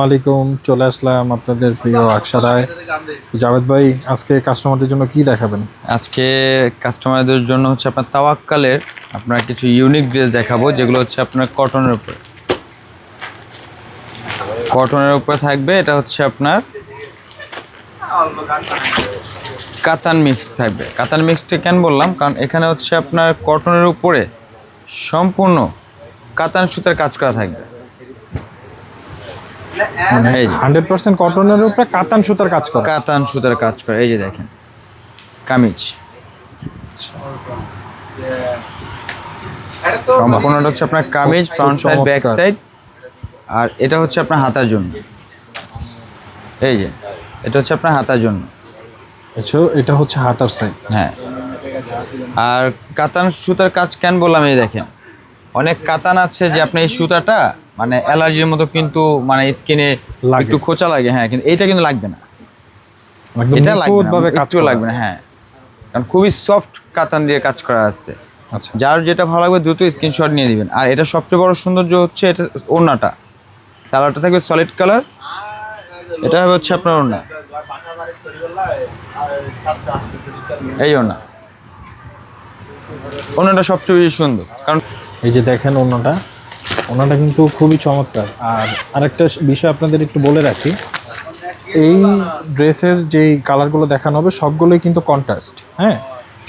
ওয়ালাইকুম, চলে আসলাম আপনাদের প্রিয় আকসারায়। জাভেদ ভাই, আজকে কাস্টমারদের জন্য কি দেখাবেন? আজকে কাস্টমারদের জন্য হচ্ছে আপনার তাওয়াক্কালের আপনার কিছু ইউনিক ড্রেস দেখাবো, যেগুলো হচ্ছে আপনার কটনের উপরে থাকবে। এটা হচ্ছে আপনার কাতান মিক্স থাকবে। কাতান মিক্সটা কেন বললাম, কারণ এখানে হচ্ছে আপনার কটনের উপরে সম্পূর্ণ কাতান সুতার কাজ করা থাকবে। মানে এই যে 100% কটনের উপরে কাতান সুতার কাজ করা। কাতান সুতার কাজ করা, এই যে দেখেন কামিজ সম্পূর্ণটা হচ্ছে আপনার kameez, front side back side. আর এটা হচ্ছে আপনার হাতার জন্য, এই যে এটা হচ্ছে আপনার হাতার জন্য। আচ্ছা, এটা হচ্ছে হাতার সাইড। হ্যাঁ, আর কাতান সুতার কাজ কেন বললাম, এই দেখেন অনেক কাতান আছে যে আপনি এই সুতাটা মানে অ্যালার্জির মতো, কিন্তু মানে স্কিনে একটু খোঁচা লাগে। হ্যাঁ, কিন্তু এইটা কিন্তু লাগবে না, এটা লাগবে না, একটু লাগবে না। হ্যাঁ, কারণ খুবই সফট কাতান দিয়ে কাজ করা আসছে। আচ্ছা, যার যেটা ভালো লাগবে দ্রুত স্ক্রিনশট নিয়ে দিবেন। আর এটা সবচেয়ে বড় সৌন্দর্য হচ্ছে এটা ওড়নাটা, সালোয়ারটা থাকবে সলিড কালার। এটা হবে হচ্ছে আপনার ওড়না, এই ওড়নাটা সবচেয়ে বেশি সুন্দর। কারণ এই যে দেখেন ওড়নাটা কিন্তু খুবই চমৎকার। আর আরেকটা বিষয় আপনাদের একটু বলে রাখি, এই ড্রেসের যেই কালারগুলো দেখানো হবে সবগুলোই কিন্তু কন্ট্রাস্ট। হ্যাঁ,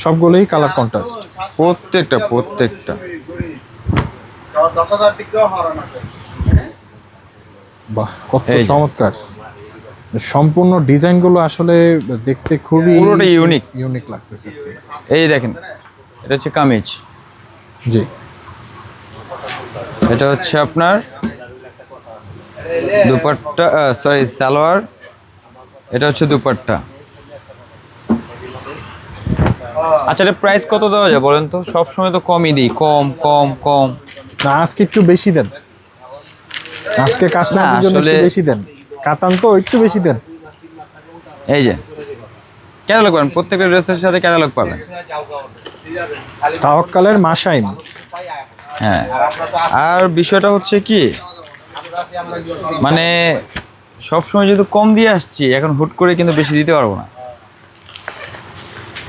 সবগুলোই কালার কন্ট্রাস্ট, প্রত্যেকটা বাহ, কত চমৎকার! সম্পূর্ণ ডিজাইনগুলো আসলে দেখতে খুবই পুরোটা ইউনিক লাগতেছে। এই দেখেন, এটা হচ্ছে কামিজ, জি, এটা হচ্ছে আপনার দুপাট্টা, সরি সালোয়ার, এটা হচ্ছে দুপাট্টা। আচ্ছা, এটা প্রাইস কত দেওয়া যায় বলেন তো? সবসময় তো কমই দিই, কম কম কম। না, আজকে একটু বেশি দেন। আজকে কাস্টমারদের জন্য একটু বেশি দেন। কাতান তো একটু বেশি দেন। এই যে ক্যাটালগ পাবেন, প্রত্যেকটা ড্রেসের সাথে ক্যাটালগ পাবেন। তাওয়াক্কালের মাশাইন। হ্যাঁ, আর বিষয়টা হচ্ছে কি, মানে সবসময় যেহেতু কম দিয়ে আসছি, এখন হুট করে কিন্তু বেশি দিতে পারবো না।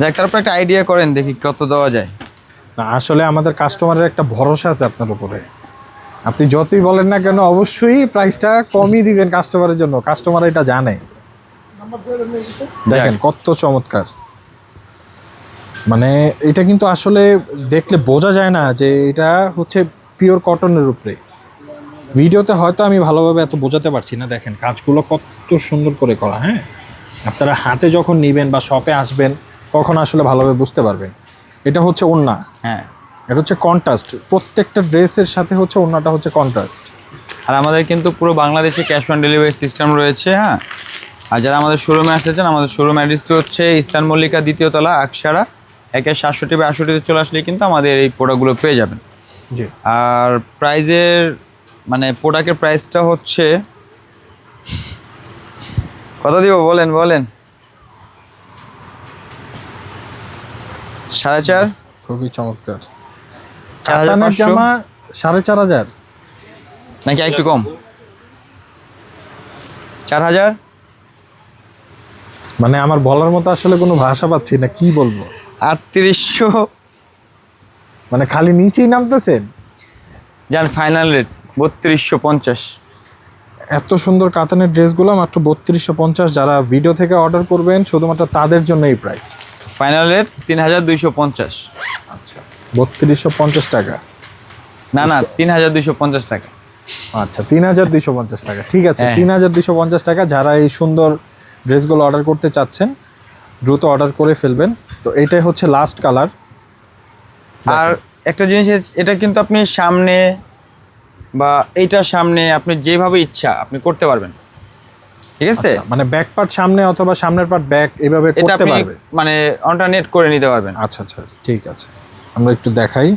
দেখ, তারপর একটা আইডিয়া করেন, দেখি কত দেওয়া যায়। না, আসলে আমাদের কাস্টমারের একটা ভরসা আছে আপনার উপরে। আপনি যতই বলেন না কেন, অবশ্যই প্রাইসটা কমই দিবেন কাস্টমারের জন্য। কাস্টমার এটা জানে। দেখেন কত চমৎকার! মানে এটা কিন্তু আসলে দেখলে বোঝা যায় না যে এটা হচ্ছে পিওর কটনের উপরে। ভিডিওতে হয়তো আমি ভালোভাবে এত বোঝাতে পারছি না। দেখেন কাজগুলো কত সুন্দর করে করা। হ্যাঁ, আপনারা হাতে যখন নেবেন বা শপে আসবেন তখন আসলে ভালোভাবে বুঝতে পারবেন। এটা হচ্ছে ওড়না। হ্যাঁ, এটা হচ্ছে কন্ট্রাস্ট। প্রত্যেকটা ড্রেসের সাথে হচ্ছে ওড়নাটা হচ্ছে কন্ট্রাস্ট। আর আমাদের কিন্তু পুরো বাংলাদেশে ক্যাশ অন ডেলিভারি সিস্টেম রয়েছে। হ্যাঁ, আর যারা আমাদের শোরুমে আসতে চান, আমাদের শোরুম অ্যাড্রেসটি হচ্ছে ইস্টার্ন মল্লিকা 2য় তলা, আকসারা 1-67-62 চলে আসলে কিন্তু আমাদের এই প্রোডাক্টগুলো পেয়ে যাবেন। জি, আর প্রাইজের মানে প্রোডাক্টের প্রাইসটা হচ্ছে কত দিব বলেন 4.5, খুবই চমৎকার। 4,500 জামা 4,500 নাকি একটু কম? 4,000। মানে আমার বলার মতো আসলে কোনো ভাষা পাচ্ছি না, কি বলবো। 3,800 মানে খালি নিচেই নামতেছেন। যান, ফাইনাল রেট 3,250। এত সুন্দর কাতানের ড্রেসগুলো মাত্র 3,250। যারা ভিডিও থেকে অর্ডার করবেন শুধুমাত্র তাদের জন্য এই প্রাইস। Final rate 3,250। আচ্ছা, 3,250 টাকা? না 3,250 টাকা। আচ্ছা, 3,250 টাকা, ঠিক আছে। 3,250 টাকা। যারা এই সুন্দর ড্রেসগুলো অর্ডার করতে চাচ্ছেন দ্রুত অর্ডার করে ফেলবেন। তো এটাই হচ্ছে লাস্ট কালার। আর একটা জিনিস, এটা কিন্তু আপনি সামনে বা এইটার সামনে আপনি যেভাবে ইচ্ছা আপনি করতে পারবেন, ঠিক আছে? মানে ব্যাক পার্ট সামনে অথবা সামনের পার্ট ব্যাক, এভাবে করতে পারবেন, মানে অল্টারনেট করে নিতে পারবেন। আচ্ছা আচ্ছা, ঠিক আছে। আমরা একটু দেখাই।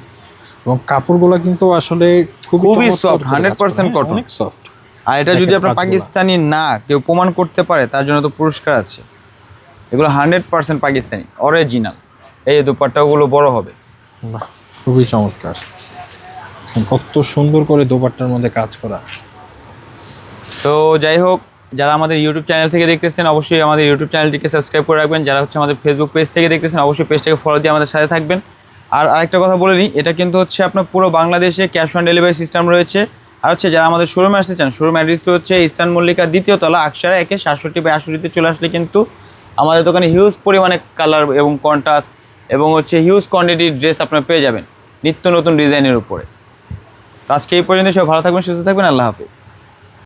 এবং কাপড়গুলো কিন্তু আসলে খুবই সফট, 100% কটন, অনেক সফট। আর এটা যদি আপনার পাকিস্তানি না কেউ প্রমাণ করতে পারে, তার জন্য তো পুরস্কার আছে। এগুলো 100% পাকিস্তানি অরিজিনাল। এই দুপাট্টাগুলো বড় হবে। বাহ, খুবই চমৎকার। কত সুন্দর করে দোপাট্টার মধ্যে কাজ করা। তো যাই হোক, যারা আমাদের ইউটিউব চ্যানেল থেকে দেখতেছেন অবশ্যই আমাদের ইউটিউব চ্যানেলটিকে সাবস্ক্রাইব করে রাখবেন। যারা হচ্ছে আমাদের ফেসবুক পেজ থেকে দেখতেছেন অবশ্যই পেজটাকে ফলো দিয়ে আমাদের সাথে থাকবেন। আর আরেকটা কথা বলে নিই, এটা কিন্তু হচ্ছে আপনার পুরো বাংলাদেশে ক্যাশ অন ডেলিভারি সিস্টেম রয়েছে। আর হচ্ছে যারা আমাদের শোরুমে আসতে চান, শোরুম অ্যাড্রেসটি হচ্ছে ইস্টার্ন মল্লিকা 2য় তলা, আকসারা 1-67/68 চলে আসলে কিন্তু আমাদের দোকানে হিউজ পরিমাণে কালার এবং কন্ট্রাস্ট এবং হচ্ছে হিউজ কোয়ান্টিটির ড্রেস আপনারা পেয়ে যাবেন নিত্য নতুন ডিজাইনের উপরে। তো আজকে এই পর্যন্ত সব ভালো থাকবেন, সুস্থ থাকবেন, আল্লাহ হাফিজ।